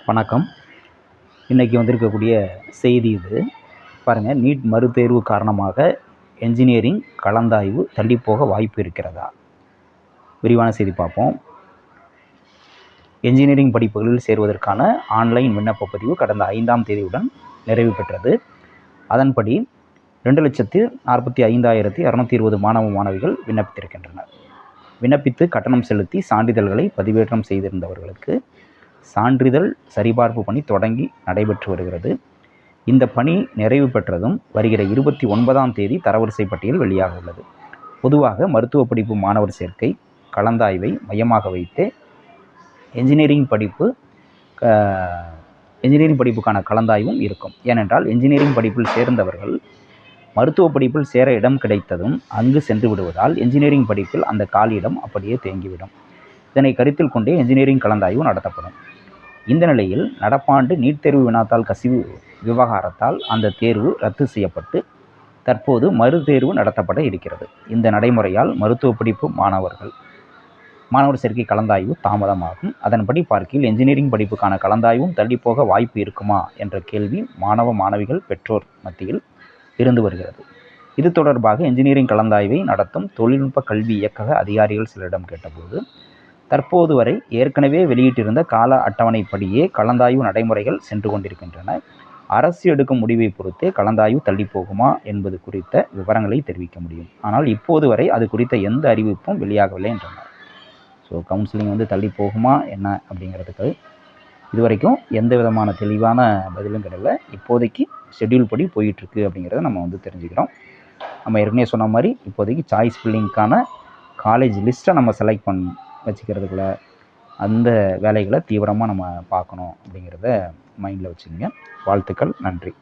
வணக்கம். இன்றைக்கி வந்திருக்கக்கூடிய செய்தி இது பாருங்கள். நீட் மறுதேர்வு காரணமாக என்ஜினியரிங் கலந்தாய்வு தள்ளிப்போக வாய்ப்பு இருக்கிறதா? விரிவான செய்தி பார்ப்போம். என்ஜினியரிங் படிப்புகளில் சேருவதற்கான ஆன்லைன் விண்ணப்ப பதிவு கடந்த 5ஆம் தேதியுடன் நிறைவு பெற்றது. அதன்படி 2,45,620 மாணவ மாணவிகள் விண்ணப்பித்திருக்கின்றனர். விண்ணப்பித்து கட்டணம் செலுத்தி சான்றிதழ்களை பதிவேற்றம் செய்திருந்தவர்களுக்கு சான்றிதழ் சரிபார்ப்பு பணி தொடங்கி நடைபெற்று வருகிறது. இந்த பணி நிறைவு பெற்றதும் வருகிற 29ஆம் தேதி தரவரிசை பட்டியல் வெளியாக உள்ளது. பொதுவாக மருத்துவ படிப்பு மாணவர் சேர்க்கை கலந்தாய்வை மையமாக வைத்து என்ஜினியரிங் படிப்புக்கான கலந்தாய்வும் இருக்கும். ஏனென்றால் என்ஜினியரிங் படிப்பில் சேர்ந்தவர்கள் மருத்துவ படிப்பில் சேர இடம் கிடைத்ததும் அங்கு சென்று விடுவதால் என்ஜினியரிங் படிப்பில் அந்த காலியிடம் அப்படியே தேங்கிவிடும். இதனை கருத்தில் கொண்டே என்ஜினியரிங் கலந்தாய்வு நடத்தப்படும். இந்த நிலையில் நடப்பாண்டு நீட் தேர்வு வினாத்தாள் கசிவு விவகாரத்தால் அந்த தேர்வு ரத்து செய்யப்பட்டு தற்போது மறுதேர்வு நடத்தப்பட இருக்கிறது. இந்த நடைமுறையால் மருத்துவ படிப்பு மாணவர் சேர்க்கை கலந்தாய்வு தாமதமாகும். அதன்படி பார்க்கையில் என்ஜினியரிங் படிப்புக்கான கலந்தாய்வும் தள்ளிப்போக வாய்ப்பு இருக்குமா என்ற கேள்வி மாணவ மாணவிகள் பெற்றோர் மத்தியில் இருந்து வருகிறது. இது தொடர்பாக என்ஜினியரிங் கலந்தாய்வை நடத்தும் தொழில்நுட்ப கல்வி இயக்கக அதிகாரிகள் சிலரிடம் கேட்டபோது தற்போது வரை ஏற்கனவே வெளியிட்டிருந்த கால அட்டவணைப்படியே கலந்தாய்வு நடைமுறைகள் சென்று கொண்டிருக்கின்றன. அரசு எடுக்கும் முடிவை பொறுத்தே கலந்தாய்வு தள்ளி போகுமா என்பது குறித்த விவரங்களை தெரிவிக்க முடியும். ஆனால் இப்போது வரை அது குறித்த எந்த அறிவிப்பும் வெளியாகவில்லை என்றனர். கவுன்சிலிங் தள்ளி போகுமா என்ன அப்படிங்கிறதுக்கு இதுவரைக்கும் எந்த விதமான தெளிவான பதிலும் கிடையாது. இப்போதைக்கு ஷெட்யூல் படி போயிட்டுருக்கு அப்படிங்கிறத நம்ம தெரிஞ்சுக்கிறோம். நம்ம ஏற்கனவே சொன்ன மாதிரி இப்போதைக்கு சாய்ஸ் ஃபில்லிங்க்கான காலேஜ் லிஸ்ட்டை நம்ம செலக்ட் வச்சுக்கிறதுக்குள்ள அந்த வேலைகளை தீவிரமாக நம்ம பார்க்கணும் அப்படிங்கிறத மைண்டில் வச்சுக்கோங்க. வாழ்த்துக்கள். நன்றி.